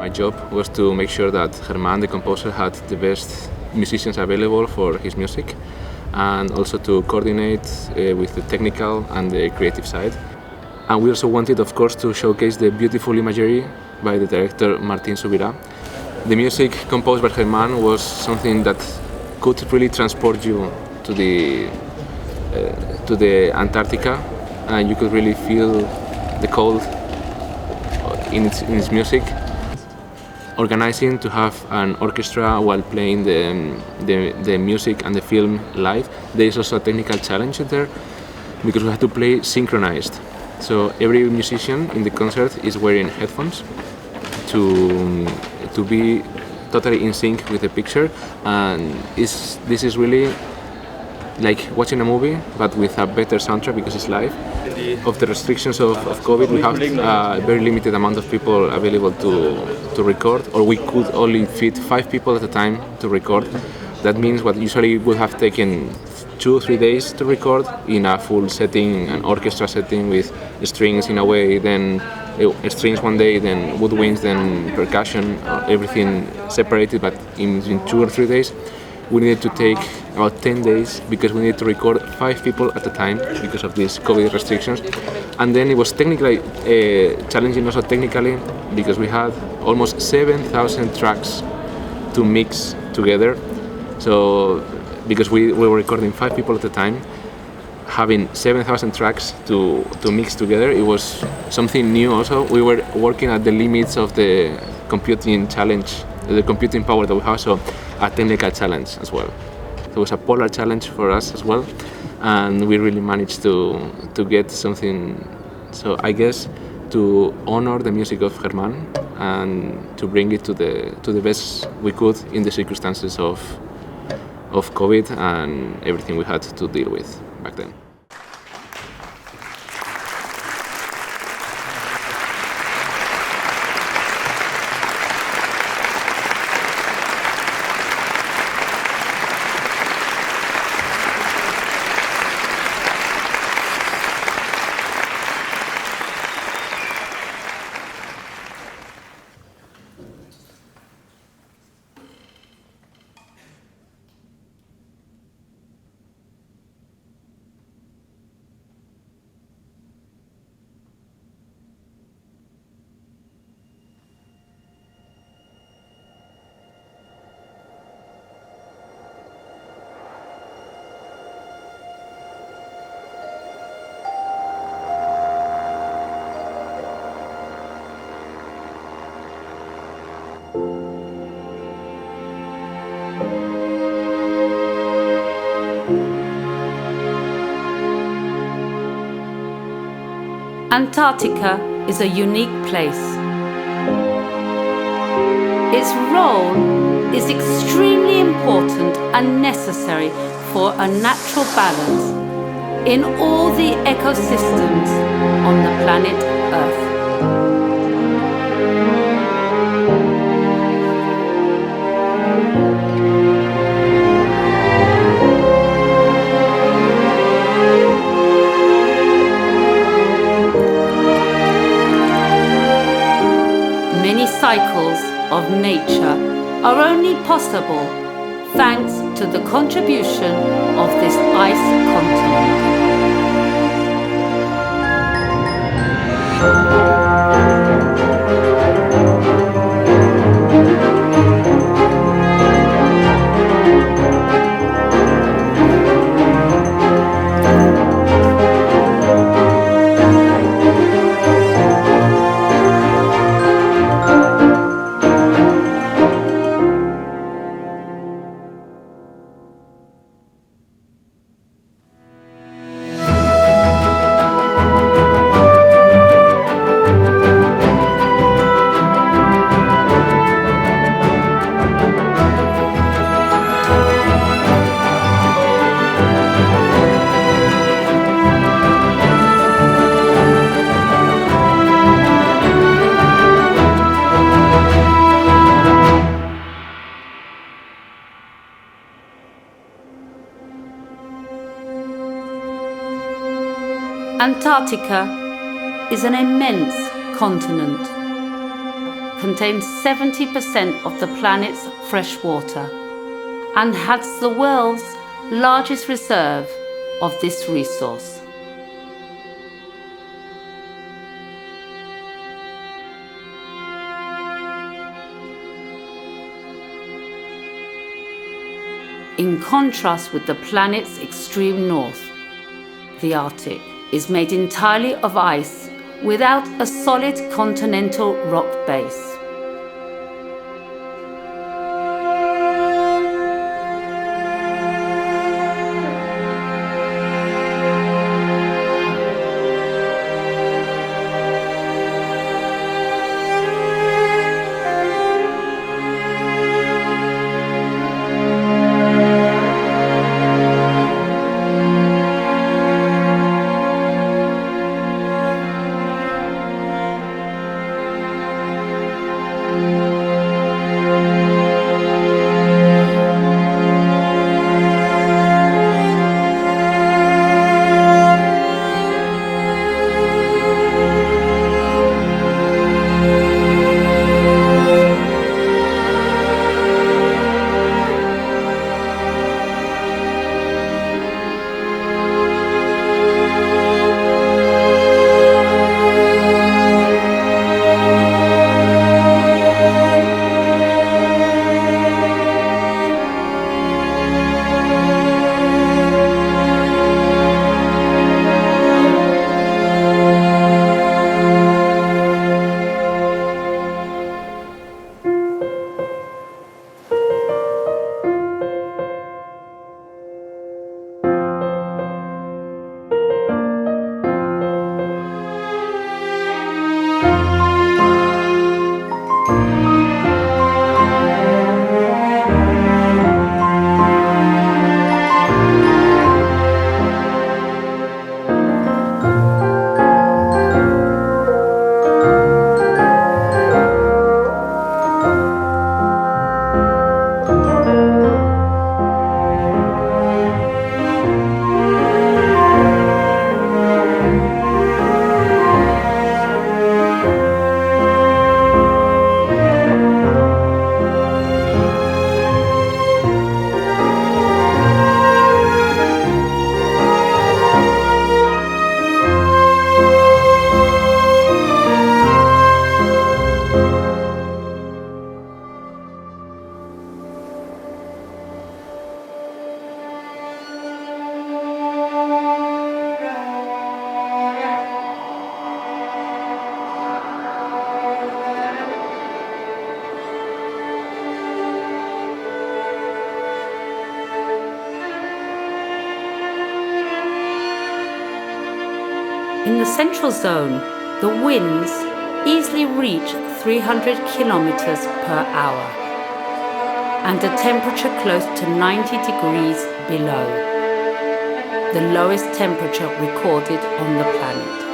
My job was to make sure that Germán, the composer, had the best musicians available for his music, and also to coordinate with the technical and the creative side. And we also wanted, of course, to showcase the beautiful imagery by the director Martín Subirá. The music composed by Germán was something that could really transport you to the Antarctica, and you could really feel the cold in its music. Organizing to have an orchestra while playing the music and the film live, there is also a technical challenge there because we have to play synchronized. So every musician in the concert is wearing headphones to be totally in sync with the picture, and this is really like watching a movie but with a better soundtrack because it's live. Of the restrictions of COVID, we have a very limited amount of people available to record, or we could only fit 5 people at a time to record. That means what usually would have taken 2 or 3 days to record in a full setting, an orchestra setting with strings in a way, then strings one day, then woodwinds, then percussion, everything separated, but in 2 or 3 days. We needed to take about 10 days because we needed to record 5 people at a time because of these COVID restrictions. And then it was technically challenging also technically because we had almost 7,000 tracks to mix together. So because we were recording 5 people at a time, having 7,000 tracks to mix together, it was something new also. We were working at the limits of the computing challenge, the computing power that we have, so a technical challenge as well. So it was a polar challenge for us as well, and we really managed to get something. So I guess to honor the music of Germán and to bring it to the best we could in the circumstances of COVID and everything we had to deal with back then. Antarctica is a unique place. Its role is extremely important and necessary for a natural balance in all the ecosystems on the planet Earth. Many cycles of nature are only possible thanks to the contribution of this ice continent. Antarctica is an immense continent, contains 70% of the planet's fresh water and has the world's largest reserve of this resource. In contrast with the planet's extreme north, the Arctic is made entirely of ice without a solid continental rock base. In the central zone, the winds easily reach 300 kilometers per hour and a temperature close to 90 degrees below, the lowest temperature recorded on the planet.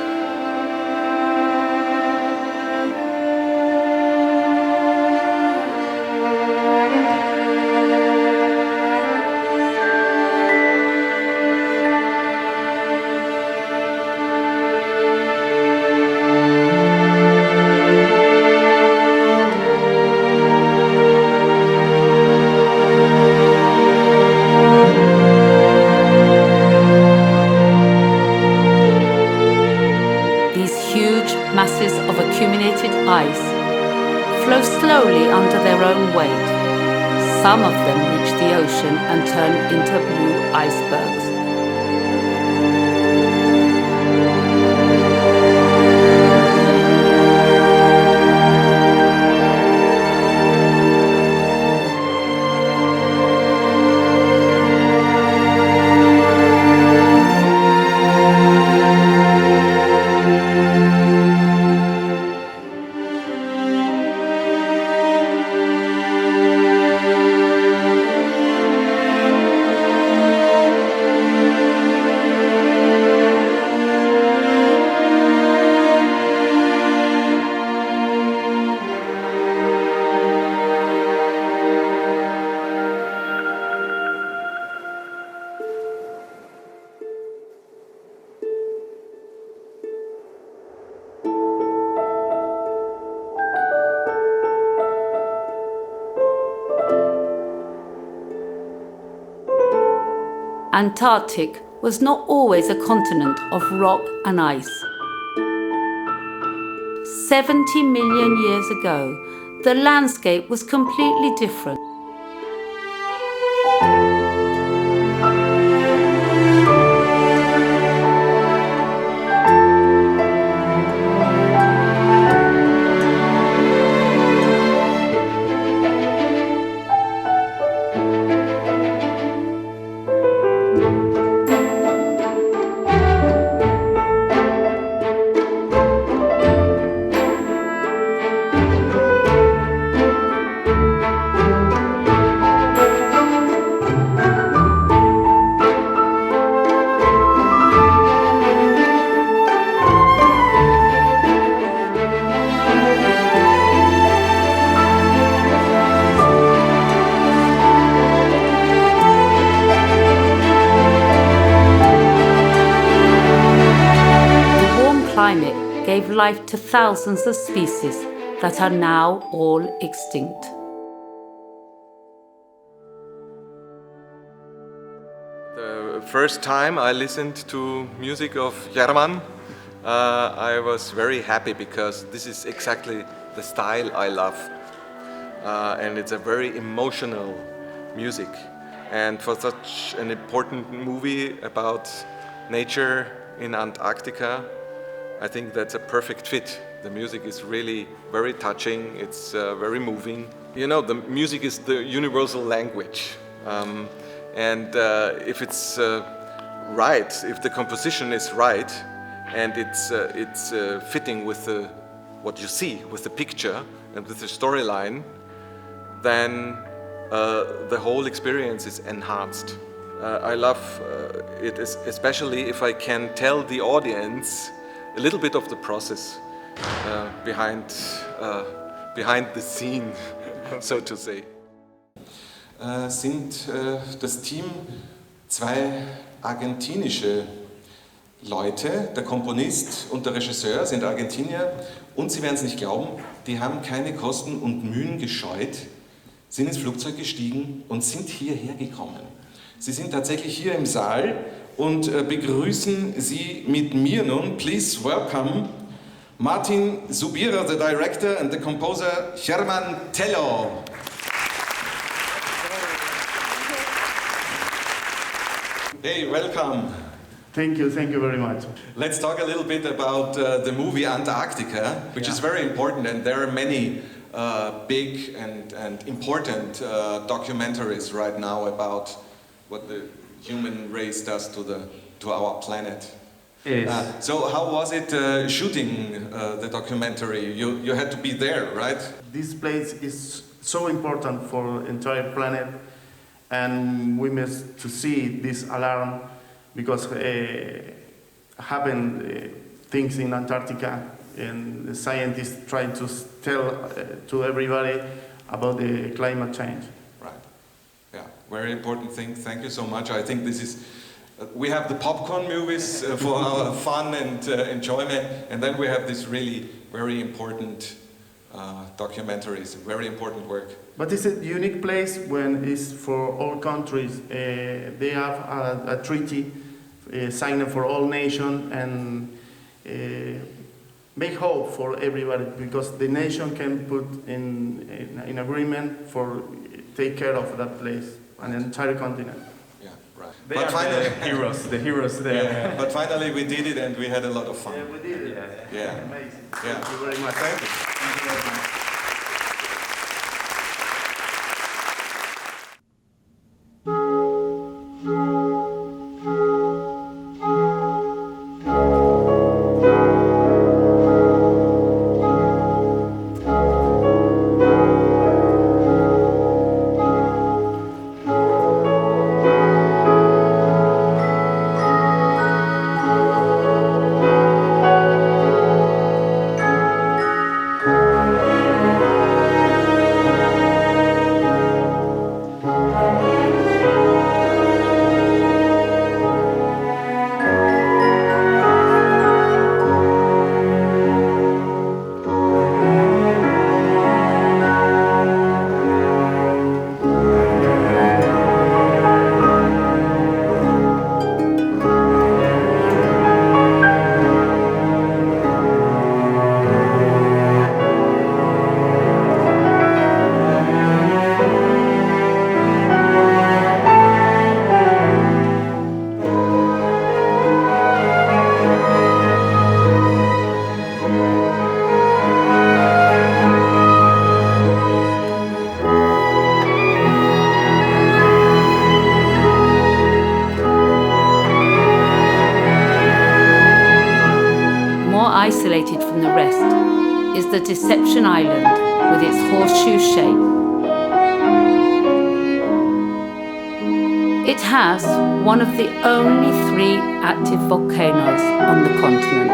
Masses of accumulated ice flow slowly under their own weight. Some of them reach the ocean and turn into blue icebergs. Antarctic was not always a continent of rock and ice. 70 million years ago, the landscape was completely different. Climate gave life to thousands of species that are now all extinct. The first time I listened to music of Hermann, I was very happy because this is exactly the style I love. And it's a very emotional music. And for such an important movie about nature in Antarctica, I think that's a perfect fit. The music is really very touching, it's very moving. You know, the music is the universal language. And if it's right, if the composition is right, and it's fitting with what you see, with the picture and with the storyline, then the whole experience is enhanced. I love it especially if I can tell the audience a little bit of the process behind the scene, so to say. Sind das Team zwei argentinische Leute, der Komponist und der Regisseur sind Argentinier, und Sie werden es nicht glauben, die haben keine Kosten und Mühen gescheut, sind ins Flugzeug gestiegen und sind hierher gekommen. Sie sind tatsächlich hier im Saal und begrüßen Sie mit mir nun. Please welcome Martin Subira, the director, and the composer Hermann Tello. Hey, welcome. Thank you very much. Let's talk a little bit about the movie Antarctica, which is very important, and there are many big and important documentaries right now about what the human race does to our planet. Yes. So how was it shooting the documentary? You had to be there, right? This place is so important for entire planet, and we must to see this alarm because happen things in Antarctica, and the scientists try to tell to everybody about the climate change. Right. Yeah. Very important thing. Thank you so much. I think this is. We have the popcorn movies for our fun and enjoyment, and then we have this really very important documentaries, very important work. But it's a unique place when it's for all countries. They have a treaty signed for all nations and make hope for everybody because the nation can put in agreement for take care of that place, an entire continent. They but are finally, the heroes there. Yeah, but finally we did it and we had a lot of fun. Yeah, we did it. Yeah. Amazing. Yeah. Thank you very much. Thank you. Thank you very much. the Deception Island with its horseshoe shape. It has one of the only 3 active volcanoes on the continent.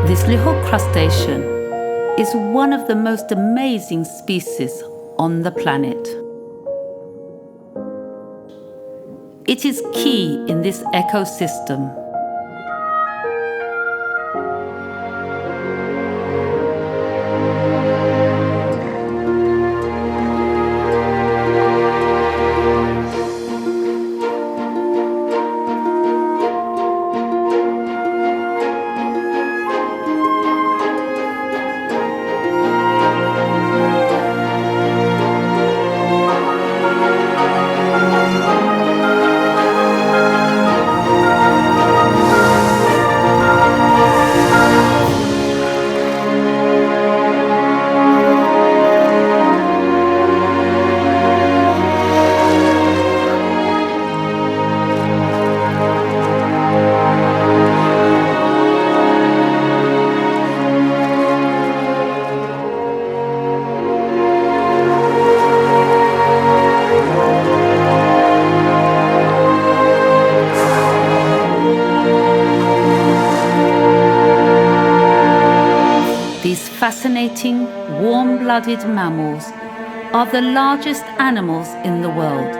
This little crustacean is one of the most amazing species on the planet. It is key in this ecosystem. eating, warm-blooded mammals are the largest animals in the world.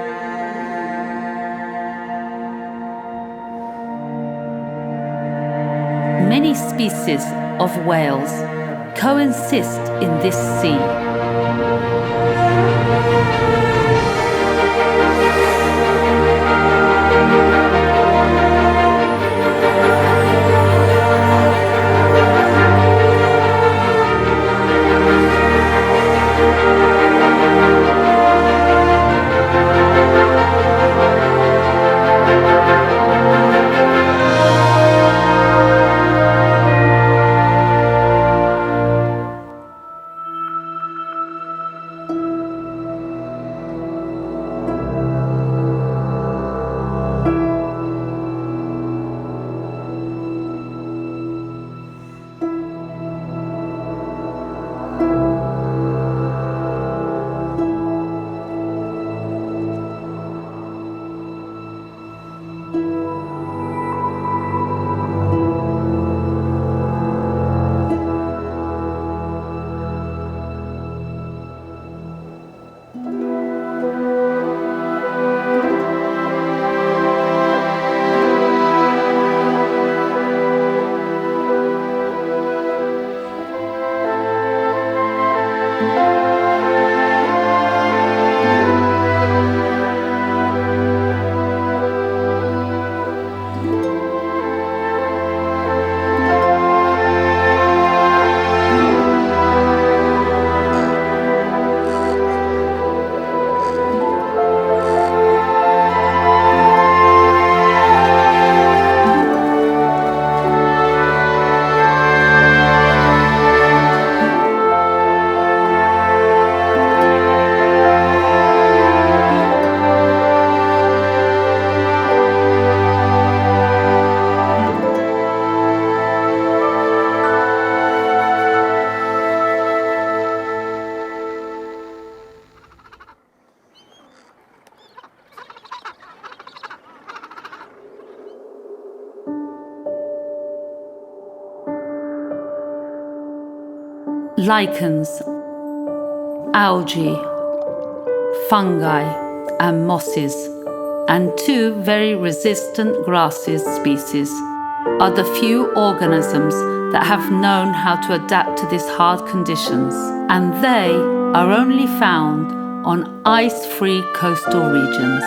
Many species of whales coexist in this sea. Lichens, algae, fungi and mosses, and two very resistant grasses species are the few organisms that have known how to adapt to these hard conditions, and they are only found on ice-free coastal regions.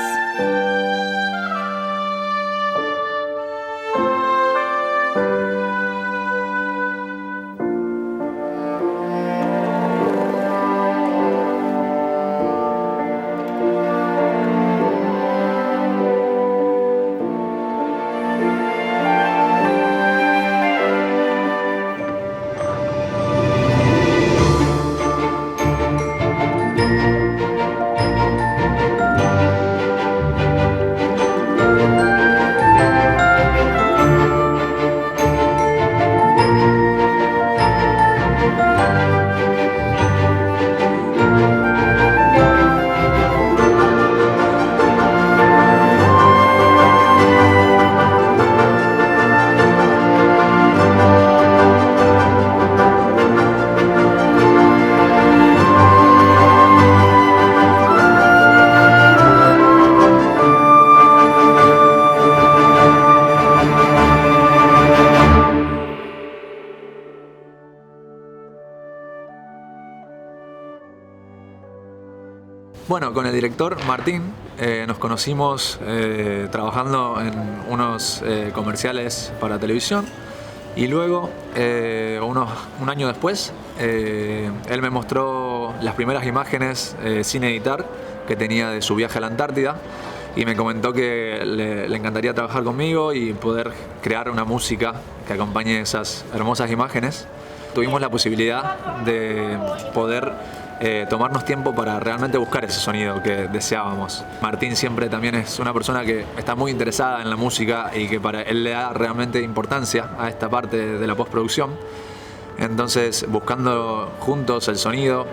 Bueno, con el director Martín nos conocimos trabajando en unos comerciales para televisión y luego, un año después, él me mostró las primeras imágenes sin editar que tenía de su viaje a la Antártida y me comentó que le encantaría trabajar conmigo y poder crear una música que acompañe esas hermosas imágenes. Tuvimos la posibilidad de poder tomarnos tiempo para realmente buscar ese sonido que deseábamos. Martín siempre también es una persona que está muy interesada en la música y que para él le da realmente importancia a esta parte de la postproducción. Entonces, buscando juntos el sonido,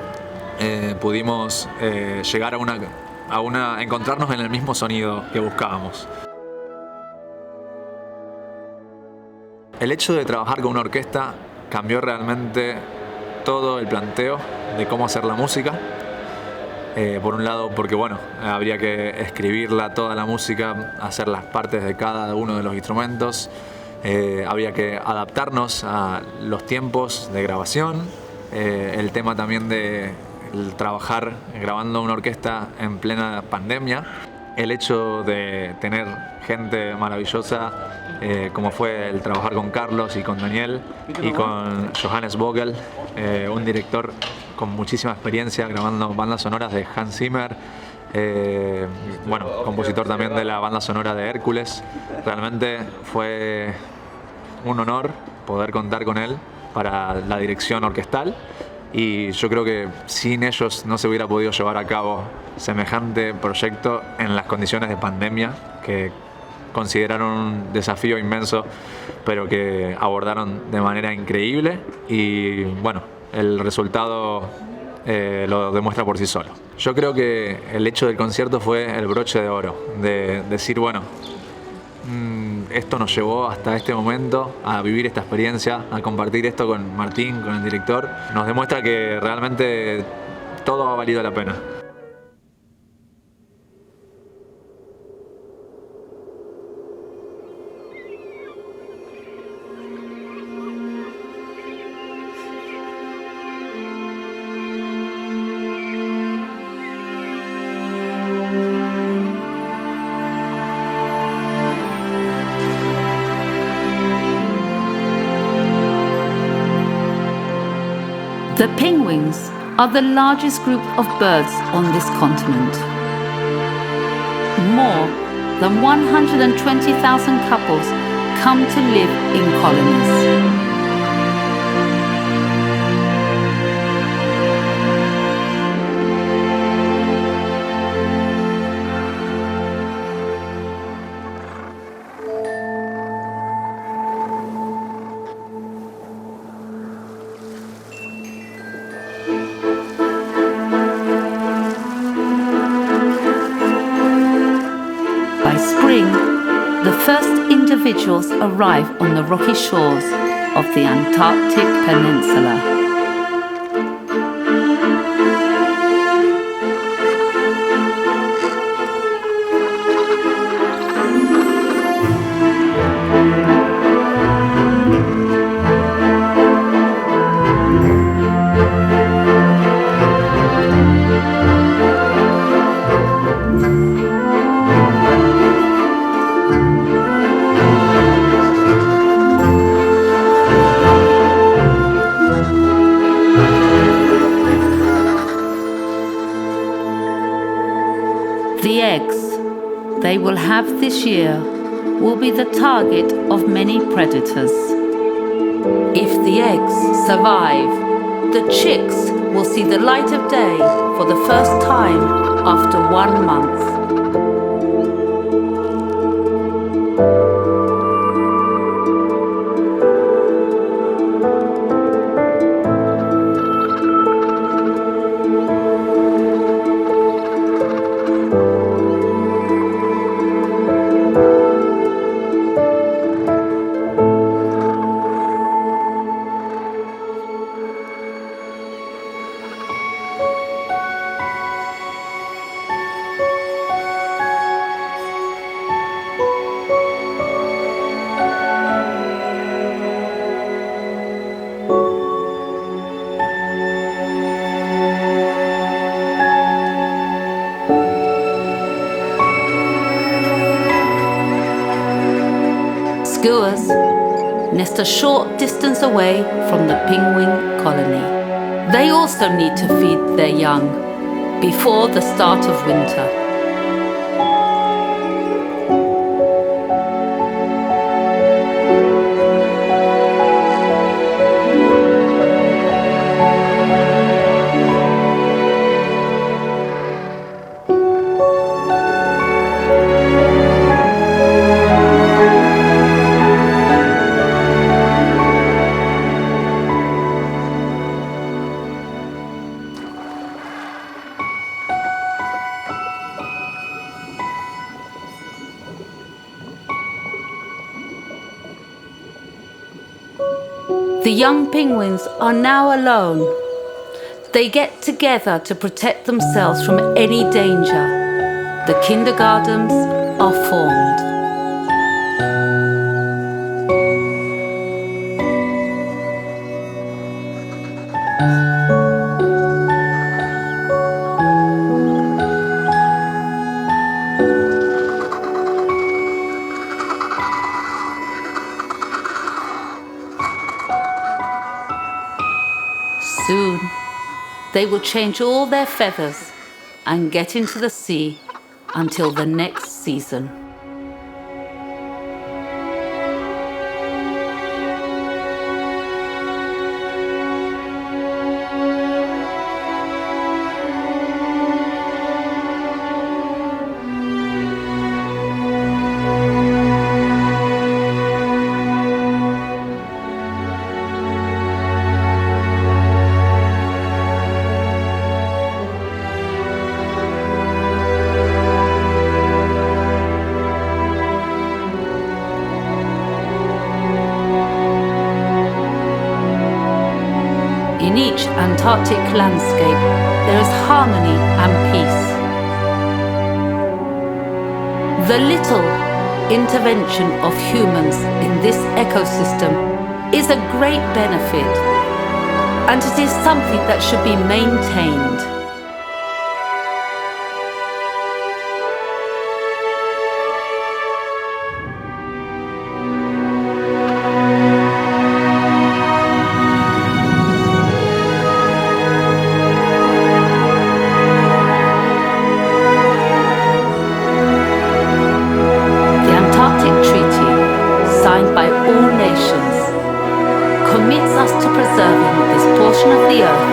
pudimos llegar a encontrarnos en el mismo sonido que buscábamos. El hecho de trabajar con una orquesta cambió realmente todo el planteo de cómo hacer la música. Por un lado porque bueno, habría que escribirla toda la música, hacer las partes de cada uno de los instrumentos, habría que adaptarnos a los tiempos de grabación, el tema también de trabajar grabando una orquesta en plena pandemia, el hecho de tener gente maravillosa como fue el trabajar con Carlos y con Daniel y con Johannes Vogel, un director con muchísima experiencia grabando bandas sonoras de Hans Zimmer, bueno, compositor también de la banda sonora de Hércules. Realmente fue un honor poder contar con él para la dirección orquestal y yo creo que sin ellos no se hubiera podido llevar a cabo semejante proyecto en las condiciones de pandemia que consideraron un desafío inmenso, pero que abordaron de manera increíble y bueno, el resultado lo demuestra por sí solo. Yo creo que el hecho del concierto fue el broche de oro, de decir, bueno, esto nos llevó hasta este momento a vivir esta experiencia, a compartir esto con Martín, con el director. Nos demuestra que realmente todo ha valido la pena. The penguins are the largest group of birds on this continent. More than 120,000 couples come to live in colonies. By spring, the first individuals arrive on the rocky shores of the Antarctic Peninsula. The eggs they will have this year will be the target of many predators. If the eggs survive, the chicks will see the light of day for the first time after 1 month. Skuas nest a short distance away from the penguin colony. They also need to feed their young before the start of winter. The young penguins are now alone. They get together to protect themselves from any danger. The kindergartens are formed. Soon, they will change all their feathers and get into the sea until the next season. In each Antarctic landscape, there is harmony and peace. The little intervention of humans in this ecosystem is a great benefit, and it is something that should be maintained. By all nations, commits us to preserving this portion of the earth